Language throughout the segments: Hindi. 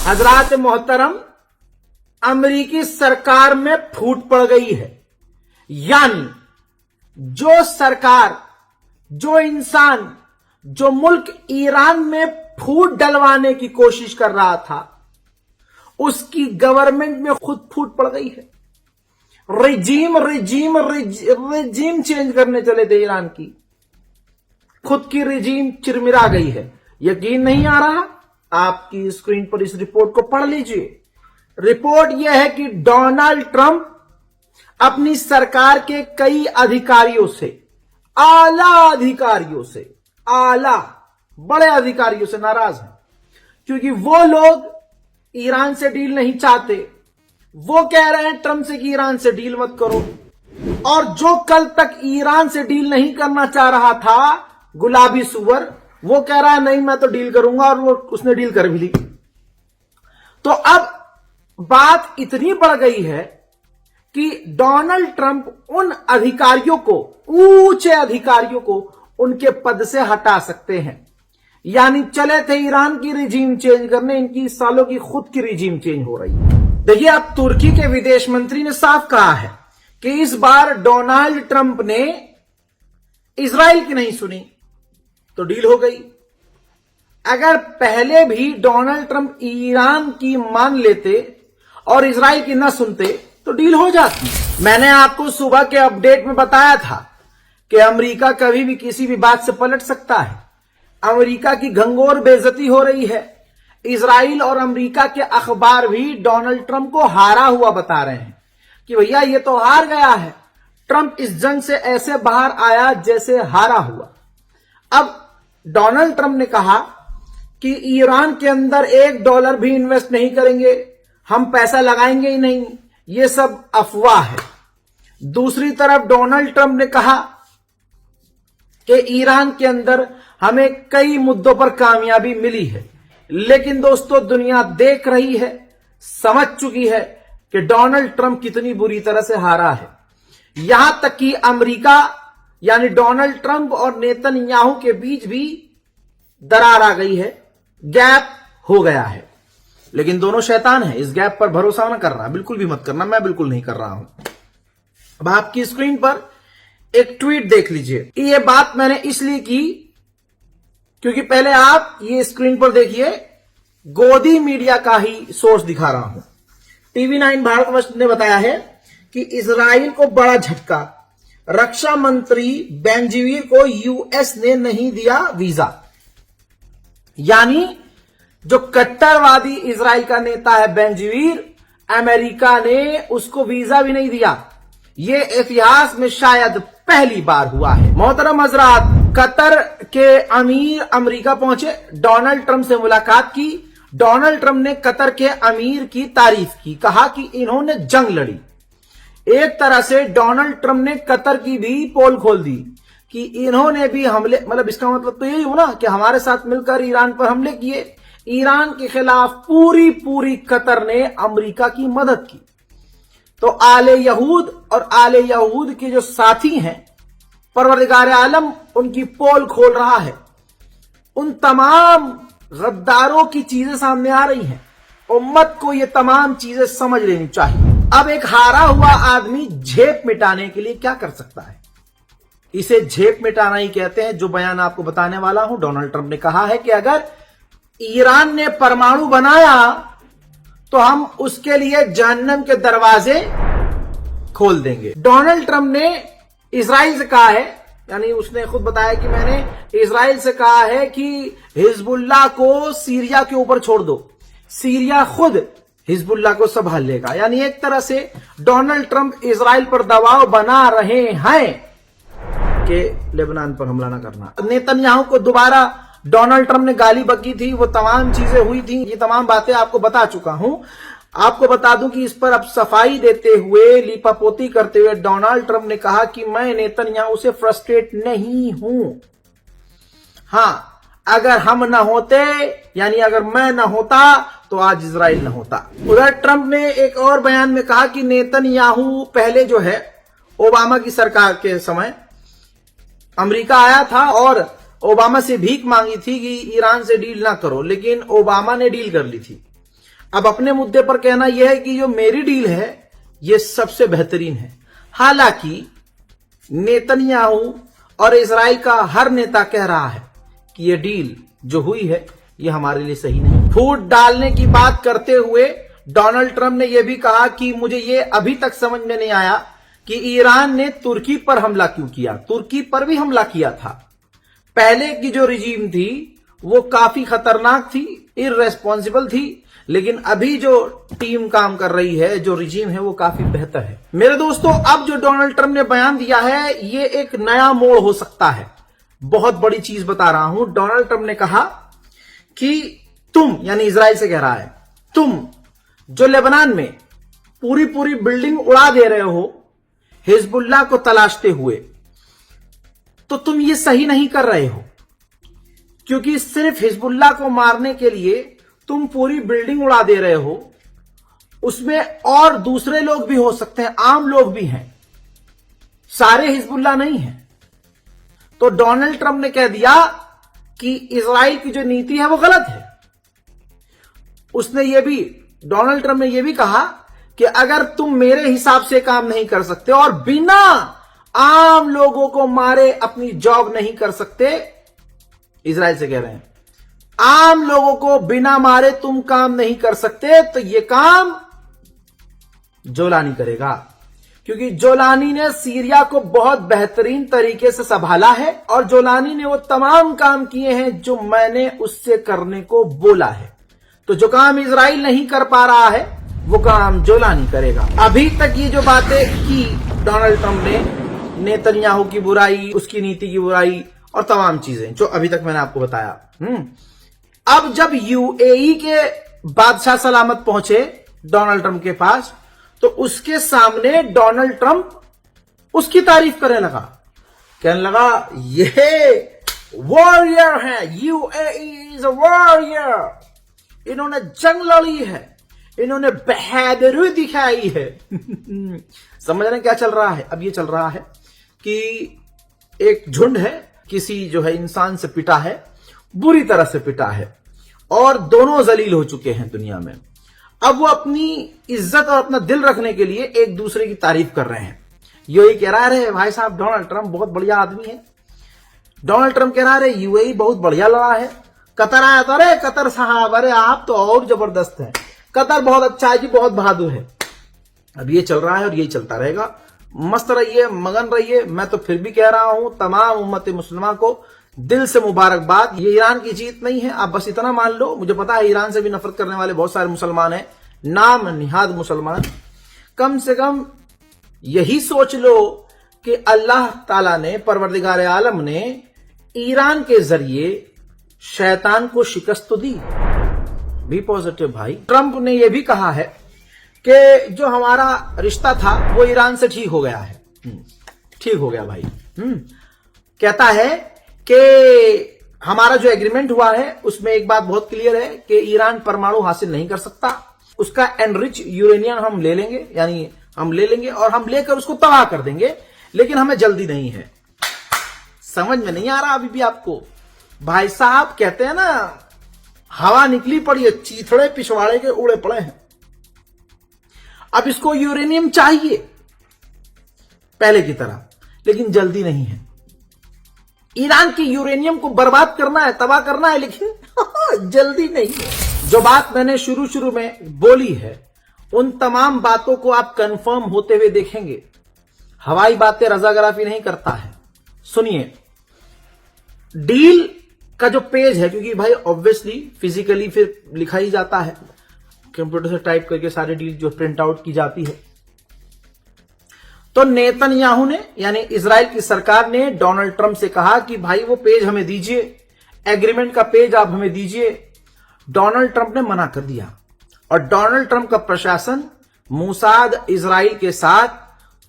हजरात मोहतरम, अमेरिकी सरकार में फूट पड़ गई है। यानी जो सरकार, जो इंसान, जो मुल्क ईरान में फूट डलवाने की कोशिश कर रहा था, उसकी गवर्नमेंट में खुद फूट पड़ गई है। रिजीम चेंज करने चले थे ईरान की, खुद की रिजीम चिरमिरा गई है। यकीन नहीं आ रहा? आपकी स्क्रीन पर इस रिपोर्ट को पढ़ लीजिए। रिपोर्ट यह है कि डोनाल्ड ट्रंप अपनी सरकार के कई अधिकारियों से, आला अधिकारियों से, आला बड़े अधिकारियों से नाराज हैं, क्योंकि वो लोग ईरान से डील नहीं चाहते। वो कह रहे हैं ट्रंप से कि ईरान से डील मत करो। और जो कल तक ईरान से डील नहीं करना चाह रहा था, गुलाबी सुअर, वो कह रहा है नहीं मैं तो डील करूंगा, और वो उसने डील कर भी ली। तो अब बात इतनी बढ़ गई है कि डोनाल्ड ट्रंप उन अधिकारियों को, ऊंचे अधिकारियों को उनके पद से हटा सकते हैं। यानी चले थे ईरान की रिजीम चेंज करने, इनकी इस सालों की खुद की रिजीम चेंज हो रही है। देखिए, अब तुर्की के विदेश मंत्री ने साफ कहा है कि इस बार डोनाल्ड ट्रंप ने इजराइल की नहीं सुनी तो डील हो गई। अगर पहले भी डोनाल्ड ट्रंप ईरान की मान लेते और इजराइल की ना सुनते तो डील हो जाती। मैंने आपको सुबह के अपडेट में बताया था कि अमेरिका कभी भी किसी भी बात से पलट सकता है। अमेरिका की घंघोर बेइज्जती हो रही है। इजराइल और अमेरिका के अखबार भी डोनाल्ड ट्रंप को हारा हुआ बता रहे हैं कि भैया ये तो हार गया है, ट्रंप इस जंग से ऐसे बाहर आया जैसे हारा हुआ। अब डोनाल्ड ट्रंप ने कहा कि ईरान के अंदर $1 भी इन्वेस्ट नहीं करेंगे, हम पैसा लगाएंगे ही नहीं, ये सब अफवाह है। दूसरी तरफ डोनाल्ड ट्रंप ने कहा कि ईरान के अंदर हमें कई मुद्दों पर कामयाबी मिली है। लेकिन दोस्तों, दुनिया देख रही है, समझ चुकी है कि डोनाल्ड ट्रंप कितनी बुरी तरह से हारा है। यहां तक कि अमेरिका यानी डोनाल्ड ट्रंप और नेतन्याहू के बीच भी दरार आ गई है, गैप हो गया है। लेकिन दोनों शैतान हैं, इस गैप पर भरोसा न करना, बिल्कुल भी मत करना। मैं बिल्कुल नहीं कर रहा हूं। अब आपकी स्क्रीन पर एक ट्वीट देख लीजिए। ये बात मैंने इसलिए की क्योंकि पहले आप ये स्क्रीन पर देखिए, गोदी मीडिया का ही सोर्स दिखा रहा हूं। TV9 भारतवर्ष ने बताया है कि इजराइल को बड़ा झटका, रक्षा मंत्री बेंजीवीर को यूएस ने नहीं दिया वीजा। यानी जो कट्टरवादी इजराइल का नेता है बेंजीवीर, अमेरिका ने उसको वीजा भी नहीं दिया। ये इतिहास में शायद पहली बार हुआ है। मोहतरम हजरात, कतर के अमीर अमेरिका पहुंचे, डोनाल्ड ट्रंप से मुलाकात की। डोनाल्ड ट्रंप ने कतर के अमीर की तारीफ की, कहा कि इन्होंने जंग लड़ी। एक तरह से डोनाल्ड ट्रंप ने कतर की भी पोल खोल दी कि इन्होंने भी हमले, मतलब इसका मतलब तो यही हो ना कि हमारे साथ मिलकर ईरान पर हमले किए। ईरान के खिलाफ पूरी कतर ने अमेरिका की मदद की। तो आले यहूद और आले यहूद के जो साथी हैं, परवरदिगार आलम उनकी पोल खोल रहा है। उन तमाम गद्दारों की चीजें सामने आ रही हैं। उम्मत को ये तमाम चीजें समझ लेनी चाहिए। अब एक हारा हुआ आदमी झेप मिटाने के लिए क्या कर सकता है? इसे झेप मिटाना ही कहते हैं। जो बयान आपको बताने वाला हूं, डोनाल्ड ट्रंप ने कहा है कि अगर ईरान ने परमाणु बनाया तो हम उसके लिए जहन्नम के दरवाजे खोल देंगे। डोनाल्ड ट्रंप ने इजराइल से कहा है, यानी उसने खुद बताया कि मैंने इजराइल से कहा है कि हिजबुल्लाह को सीरिया के ऊपर छोड़ दो, सीरिया खुद हिजबुल्लाह को संभाल लेगा। यानी एक तरह से डोनाल्ड ट्रंप इजराइल पर दबाव बना रहे हैं कि लेबनान पर हमला न करना। नेतन्याहू को दोबारा डोनाल्ड ट्रंप ने गाली बकी थी, वो तमाम चीजें हुई थी, ये तमाम बातें आपको बता चुका हूं। आपको बता दूं कि इस पर अब सफाई देते हुए, लीपापोती करते हुए डोनाल्ड ट्रंप ने कहा कि मैं नेतन्याहू से फ्रस्ट्रेट नहीं हूं। हां, अगर हम न होते, यानी अगर मैं न होता तो आज इजराइल न होता। उधर ट्रंप ने एक और बयान में कहा कि नेतन्याहू पहले जो है ओबामा की सरकार के समय अमेरिका आया था और ओबामा से भीख मांगी थी कि ईरान से डील ना करो, लेकिन ओबामा ने डील कर ली थी। अब अपने मुद्दे पर कहना यह है कि जो मेरी डील है यह सबसे बेहतरीन है। हालांकि नेतन्याहू और इजराइल का हर नेता कह रहा है कि यह डील जो हुई है यह हमारे लिए सही नहीं। फूट डालने की बात करते हुए डोनाल्ड ट्रंप ने यह भी कहा कि मुझे यह अभी तक समझ में नहीं आया कि ईरान ने तुर्की पर हमला क्यों किया। तुर्की पर भी हमला किया था। पहले की जो रिजीम थी वो काफी खतरनाक थी, इररेस्पॉन्सिबल थी, लेकिन अभी जो टीम काम कर रही है, जो रिजीम है, वो काफी बेहतर है। मेरे दोस्तों, अब जो डोनाल्ड ट्रंप ने बयान दिया है ये एक नया मोड़ हो सकता है। बहुत बड़ी चीज बता रहा हूं। डोनाल्ड ट्रंप ने कहा कि तुम, यानी इजराइल से कह रहा है, तुम जो लेबनान में पूरी पूरी बिल्डिंग उड़ा दे रहे हो हिजबुल्लाह को तलाशते हुए, तो तुम ये सही नहीं कर रहे हो, क्योंकि सिर्फ हिजबुल्लाह को मारने के लिए तुम पूरी बिल्डिंग उड़ा दे रहे हो। उसमें और दूसरे लोग भी हो सकते हैं, आम लोग भी हैं, सारे हिजबुल्लाह नहीं हैं। तो डोनाल्ड ट्रंप ने कह दिया कि इजराइल की जो नीति है वो गलत है। डोनाल्ड ट्रंप ने यह भी कहा कि अगर तुम मेरे हिसाब से काम नहीं कर सकते और बिना आम लोगों को मारे अपनी जॉब नहीं कर सकते, इजराइल से कह रहे हैं, आम लोगों को बिना मारे तुम काम नहीं कर सकते, तो यह काम जोलानी करेगा। क्योंकि जोलानी ने सीरिया को बहुत बेहतरीन तरीके से संभाला है और जोलानी ने वो तमाम काम किए हैं जो मैंने उससे करने को बोला है। तो जो काम इजराइल नहीं कर पा रहा है वो काम जोलानी करेगा। अभी तक ये जो बातें की डोनाल्ड ट्रंप ने, नेतन्याहू की बुराई, उसकी नीति की बुराई और तमाम चीजें जो अभी तक मैंने आपको बताया। अब जब यूएई के बादशाह सलामत पहुंचे डोनाल्ड ट्रंप के पास, तो उसके सामने डोनाल्ड ट्रंप उसकी तारीफ करने लगा, कहने लगा ये वॉरियर है, यूएई इज अ वॉरियर, इन्होंने जंग लड़ी है, इन्होंने बहादुरी दिखाई है। समझ रहे हैं क्या चल रहा है? अब ये चल रहा है कि एक झुंड है, किसी जो है इंसान से पिटा है, बुरी तरह से पिटा है और दोनों जलील हो चुके हैं दुनिया में। अब वो अपनी इज्जत और अपना दिल रखने के लिए एक दूसरे की तारीफ कर रहे हैं। यही कह रहा है, भाई साहब डोनाल्ड ट्रंप बहुत बढ़िया आदमी है। डोनाल्ड ट्रंप कह रहा है यूएई बहुत बढ़िया लड़ा है। कतर आया था, अरे कतर साहब, अरे आप तो और जबरदस्त है, कतर बहुत अच्छा है जी, बहुत बहादुर है। अब ये चल रहा है और यही चलता रहेगा। मस्त रहिए, मगन रहिए। मैं तो फिर भी कह रहा हूं तमाम उम्मत मुस्लिमा को दिल से मुबारकबाद। ये ईरान की जीत नहीं है, आप बस इतना मान लो। मुझे पता है ईरान से भी नफरत करने वाले बहुत सारे मुसलमान हैं, नाम निहाद मुसलमान। कम से कम यही सोच लो कि अल्लाह ताला ने, परवरदिगार आलम ने ईरान के जरिए शैतान को शिकस्त तो दी। बी पॉजिटिव भाई। ट्रंप ने यह भी कहा है कि जो हमारा रिश्ता था वो ईरान से ठीक हो गया है। ठीक हो गया भाई। कहता है कि हमारा जो एग्रीमेंट हुआ है उसमें एक बात बहुत क्लियर है कि ईरान परमाणु हासिल नहीं कर सकता। उसका एनरिच यूरेनियम हम ले लेंगे, यानी हम ले लेंगे और हम लेकर उसको तबाह कर देंगे, लेकिन हमें जल्दी नहीं है। समझ में नहीं आ रहा अभी भी आपको? भाई साहब कहते हैं ना, हवा निकली पड़ी है, चीथड़े पिछवाड़े के उड़े पड़े हैं। अब इसको यूरेनियम चाहिए पहले की तरह, लेकिन जल्दी नहीं है। ईरान की यूरेनियम को बर्बाद करना है, तबाह करना है, लेकिन जल्दी नहीं है। जो बात मैंने शुरू में बोली है, उन तमाम बातों को आप कंफर्म होते हुए देखेंगे। हवाई बातें रजाग्राफी नहीं करता है। सुनिए, डील का जो पेज है, क्योंकि भाई ऑब्वियसली फिजिकली फिर लिखा ही जाता है, कंप्यूटर से टाइप करके सारी डील जो प्रिंट आउट की जाती है। तो नेतन्याहू ने, यानी इजराइल की सरकार ने डोनाल्ड ट्रंप से कहा कि भाई वो पेज हमें दीजिए, एग्रीमेंट का पेज आप हमें दीजिए। डोनाल्ड ट्रंप ने मना कर दिया और डोनाल्ड ट्रंप का प्रशासन मोसाद इजराइल के साथ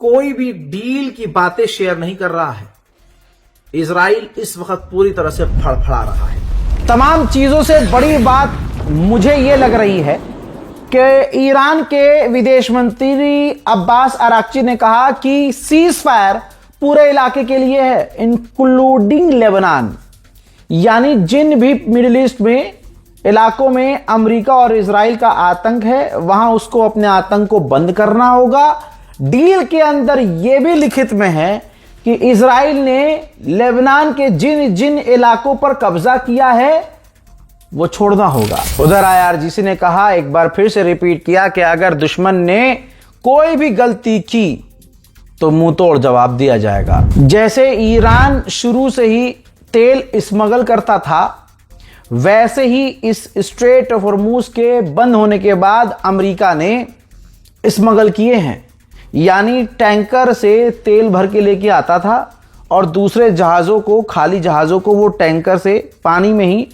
कोई भी डील की बातें शेयर नहीं कर रहा है। इजराइल इस वक्त पूरी तरह से फड़फड़ा रहा है। तमाम चीजों से बड़ी बात मुझे यह लग रही है कि ईरान के विदेश मंत्री अब्बास अराक्ची ने कहा कि सीज फायर पूरे इलाके के लिए है, इंक्लूडिंग लेबनान। यानी जिन भी मिडिल ईस्ट में इलाकों में अमेरिका और इजराइल का आतंक है, वहां उसको अपने आतंक को बंद करना होगा। डील के अंदर यह भी लिखित में है कि इजराइल ने लेबनान के जिन जिन इलाकों पर कब्जा किया है वो छोड़ना होगा। उधर आईआरजीसी ने कहा, एक बार फिर से रिपीट किया कि अगर दुश्मन ने कोई भी गलती की तो मुंह तोड़ जवाब दिया जाएगा। जैसे ईरान शुरू से ही तेल स्मगल करता था, वैसे ही इस स्ट्रेट ऑफ हॉर्मूज के बंद होने के बाद अमेरिका ने स्मगल किए हैं। यानी टैंकर से तेल भर के लेके आता था और दूसरे जहाज़ों को, खाली जहाज़ों को वो टैंकर से पानी में ही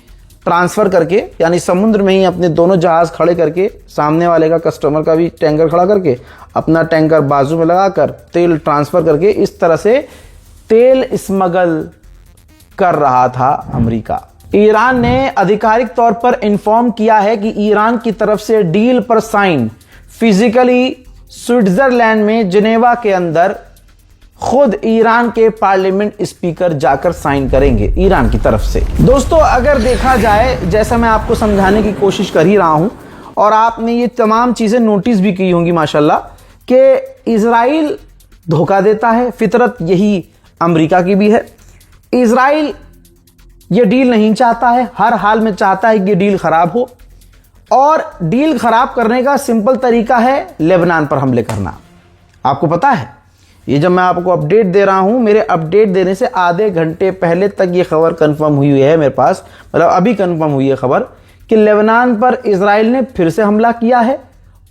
ट्रांसफ़र करके, यानी समुद्र में ही अपने दोनों जहाज़ खड़े करके, सामने वाले का, कस्टमर का भी टैंकर खड़ा करके, अपना टैंकर बाजू में लगाकर तेल ट्रांसफ़र करके, इस तरह से तेल स्मगल कर रहा था अमेरिका। ईरान ने आधिकारिक तौर पर इन्फॉर्म किया है कि ईरान की तरफ से डील पर साइन फिजिकली स्विट्जरलैंड में जिनेवा के अंदर खुद ईरान के पार्लियामेंट स्पीकर जाकर साइन करेंगे ईरान की तरफ से। दोस्तों, अगर देखा जाए, जैसा मैं आपको समझाने की कोशिश कर ही रहा हूं और आपने ये तमाम चीजें नोटिस भी की होंगी माशाल्लाह, कि इजराइल धोखा देता है। फितरत यही अमेरिका की भी है। इजराइल ये डील नहीं चाहता है, हर हाल में चाहता है कि ये डील खराब हो, और डील खराब करने का सिंपल तरीका है लेबनान पर हमले करना। आपको पता है, ये जब मैं आपको अपडेट दे रहा हूं, मेरे अपडेट देने से आधे घंटे पहले तक ये खबर कंफर्म हुई है मेरे पास, मतलब अभी कंफर्म हुई है खबर कि लेबनान पर इजराइल ने फिर से हमला किया है,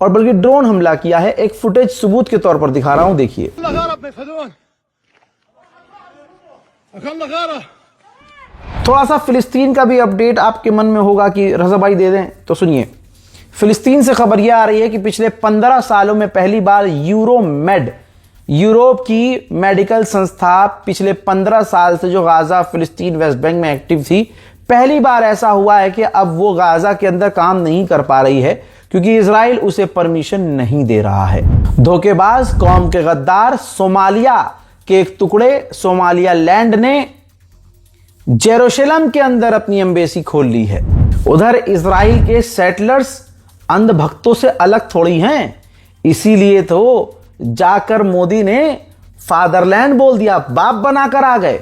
और बल्कि ड्रोन हमला किया है। एक फुटेज सबूत के तौर पर दिखा रहा हूं, देखिए। थोड़ा सा फिलिस्तीन का भी अपडेट आपके मन में होगा कि रजा भाई दे दें, तो सुनिए। फिलिस्तीन से खबर यह आ रही है कि पिछले 15 सालों में पहली बार यूरोमेड, यूरोप की मेडिकल संस्था, पिछले 15 साल से जो गाजा, फिलिस्तीन, वेस्ट बैंक में एक्टिव थी, पहली बार ऐसा हुआ है कि अब वो गाजा के अंदर काम नहीं कर पा रही है क्योंकि इजराइल उसे परमिशन नहीं दे रहा है। धोखेबाज कौम के गद्दार सोमालिया के एक टुकड़े, सोमालिया लैंड ने जेरूशलम के अंदर अपनी एम्बेसी खोल ली है। उधर इजराइल के सेटलर्स अंधभक्तों से अलग थोड़ी हैं, इसीलिए तो जाकर मोदी ने फादरलैंड बोल दिया, बाप बनाकर आ गए।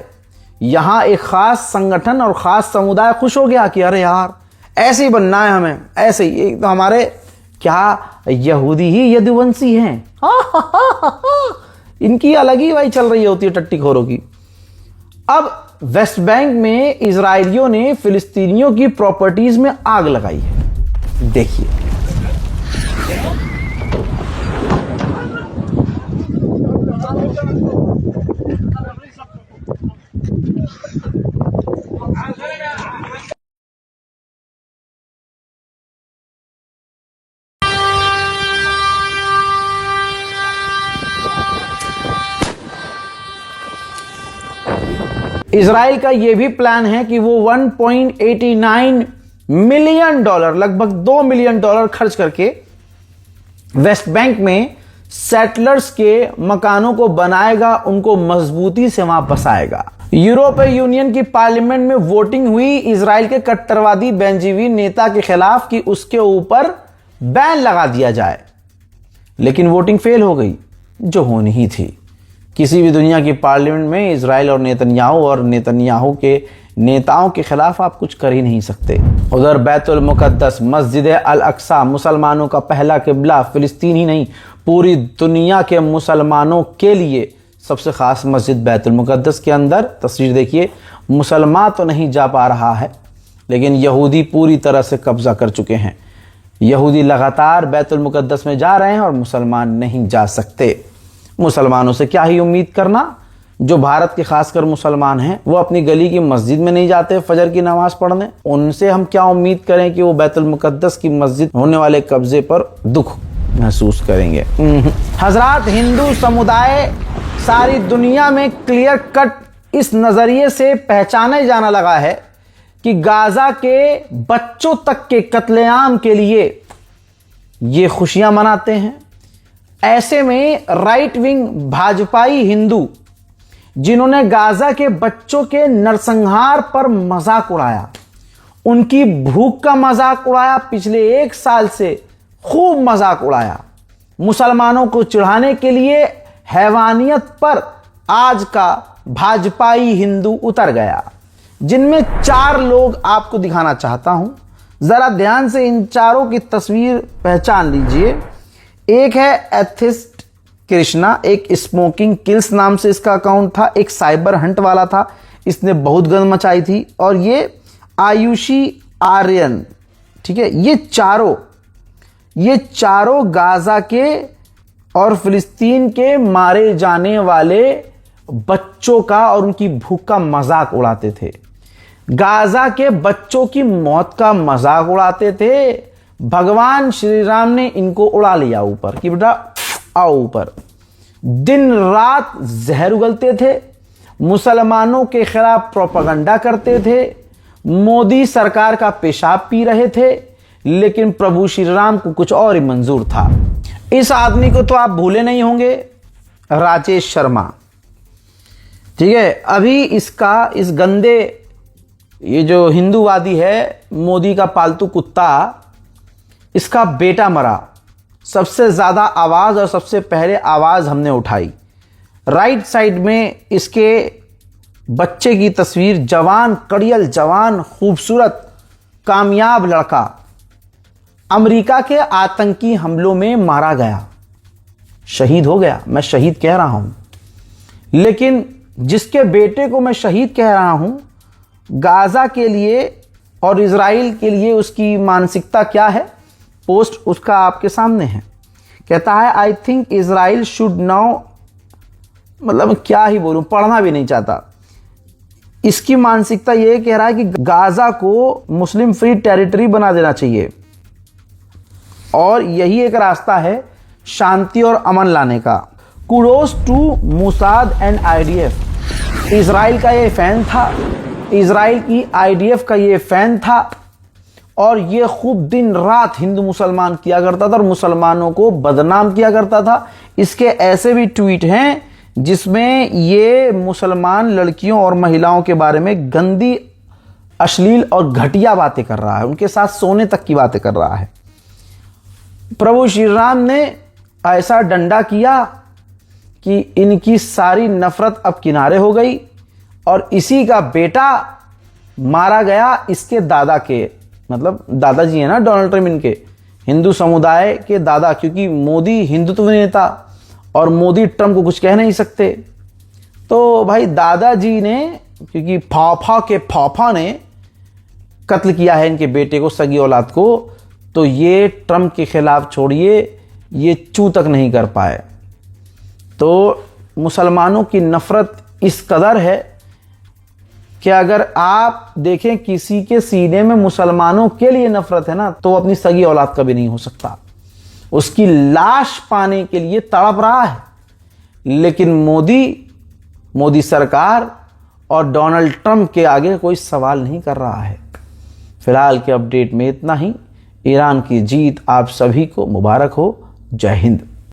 यहां एक खास संगठन और खास समुदाय खुश हो गया कि अरे यार, ऐसे ही बनना है हमें, ऐसे ही। तो हमारे क्या यहूदी ही यदुवंशी हैं। इनकी अलग ही भाई चल रही होती है टट्टी खोरों की। अब वेस्ट बैंक में इजरायलियों ने फिलिस्तीनियों की प्रॉपर्टीज में आग लगाई है, देखिए। इजराइल का यह भी प्लान है कि वो 1.89 मिलियन डॉलर, लगभग 2 मिलियन डॉलर खर्च करके वेस्ट बैंक में सेटलर्स के मकानों को बनाएगा, उनको मजबूती से वहां बसाएगा। यूरोपीय यूनियन की पार्लियामेंट में वोटिंग हुई इजराइल के कट्टरवादी बेंजीवीन नेता के खिलाफ कि उसके ऊपर बैन लगा दिया जाए, लेकिन वोटिंग फेल हो गई, जो होनी ही थी। किसी भी दुनिया की पार्लियामेंट में इजराइल और नेतन्याहू के नेताओं के खिलाफ आप कुछ कर ही नहीं सकते। उधर बैतुल मुकद्दस, मस्जिद अल अक्सा, मुसलमानों का पहला किबला, फिलिस्तीन ही नहीं पूरी दुनिया के मुसलमानों के लिए सबसे खास मस्जिद बैतुल मुकद्दस के अंदर तस्वीर देखिए। मुसलमान तो नहीं जा पा रहा है, लेकिन यहूदी पूरी तरह से कब्जा कर चुके हैं। यहूदी लगातार बैतुल मुकद्दस में जा रहे हैं और मुसलमान नहीं जा सकते। मुसलमानों से क्या ही उम्मीद करना, जो भारत के खासकर मुसलमान हैं वो अपनी गली की मस्जिद में नहीं जाते फजर की नमाज पढ़ने, उनसे हम क्या उम्मीद करें कि वो बैतुल मुकद्दस की मस्जिद होने वाले कब्जे पर दुख महसूस करेंगे। हजरात, हिंदू समुदाय सारी दुनिया में क्लियर कट इस नजरिए से पहचाने जाना लगा है कि गाजा के बच्चों तक के कत्लेआम के लिए ये खुशियां मनाते हैं। ऐसे में राइट विंग भाजपाई हिंदू जिन्होंने गाजा के बच्चों के नरसंहार पर मजाक उड़ाया, उनकी भूख का मजाक उड़ाया, पिछले 1 साल से खूब मजाक उड़ाया। मुसलमानों को चिढ़ाने के लिए हैवानियत पर आज का भाजपाई हिंदू उतर गया, जिनमें 4 लोग आपको दिखाना चाहता हूं। जरा ध्यान से इन चारों की तस्वीर पहचान लीजिए। एक है एथिस्ट कृष्णा, एक स्मोकिंग किल्स नाम से इसका अकाउंट था, एक साइबर हंट वाला था, इसने बहुत गंद मचाई थी, और ये आयुषी आर्यन, ठीक है। ये चारों गाजा के और फिलिस्तीन के मारे जाने वाले बच्चों का और उनकी भूख का मजाक उड़ाते थे। गाजा के बच्चों की मौत का मजाक उड़ाते थे। भगवान श्री राम ने इनको उड़ा लिया ऊपर कि बेटा आओ ऊपर। दिन रात जहर उगलते थे, मुसलमानों के खिलाफ प्रोपेगेंडा करते थे, मोदी सरकार का पेशाब पी रहे थे, लेकिन प्रभु श्री राम को कुछ और ही मंजूर था। इस आदमी को तो आप भूले नहीं होंगे, राजेश शर्मा, ठीक है। अभी इसका इस गंदे ये जो हिंदूवादी है, मोदी का पालतू कुत्ता, इसका बेटा मरा। सबसे ज्यादा आवाज और सबसे पहले आवाज हमने उठाई। राइट साइड में इसके बच्चे की तस्वीर, जवान, कड़ियल जवान, खूबसूरत, कामयाब लड़का, अमेरिका के आतंकी हमलों में मारा गया, शहीद हो गया। मैं शहीद कह रहा हूं, लेकिन जिसके बेटे को मैं शहीद कह रहा हूं, गाजा के लिए और इजराइल के लिए उसकी मानसिकता क्या है, पोस्ट उसका आपके सामने है। कहता है I think Israel should now, मतलब क्या ही बोलूं, पढ़ना भी नहीं चाहता। इसकी मानसिकता यह कह रहा है कि गाजा को मुस्लिम फ्री टेरिटरी बना देना चाहिए, और यही एक रास्ता है शांति और अमन लाने का। Kudos to Mossad and IDF. Israel का ये फैन था, इजराइल की आईडीएफ का ये फैन था, और ये खूब दिन रात हिंदू मुसलमान किया करता था और मुसलमानों को बदनाम किया करता था। इसके ऐसे भी ट्वीट हैं जिसमें ये मुसलमान लड़कियों और महिलाओं के बारे में गंदी, अश्लील और घटिया बातें कर रहा है, उनके साथ सोने तक की बातें कर रहा है। प्रभु श्री राम ने ऐसा डंडा किया कि इनकी सारी नफरत अब किनारे हो गई, और इसी का बेटा मारा गया इसके दादा के, मतलब दादाजी है ना डोनाल्ड ट्रम्प, इनके हिंदू समुदाय के दादा, क्योंकि मोदी हिंदुत्व नेता और मोदी ट्रम्प को कुछ कह नहीं सकते। तो भाई दादाजी ने, क्योंकि फाफा के फाफा ने कत्ल किया है इनके बेटे को, सगी औलाद को, तो ये ट्रम्प के खिलाफ छोड़िए, ये चू तक नहीं कर पाए। तो मुसलमानों की नफरत इस कदर है कि अगर आप देखें किसी के सीने में मुसलमानों के लिए नफरत है ना, तो वो अपनी सगी औलाद का भी नहीं हो सकता, उसकी लाश पाने के लिए तड़प रहा है। लेकिन मोदी सरकार और डोनाल्ड ट्रंप के आगे कोई सवाल नहीं कर रहा है। फिलहाल के अपडेट में इतना ही। ईरान की जीत आप सभी को मुबारक हो। जय हिंद।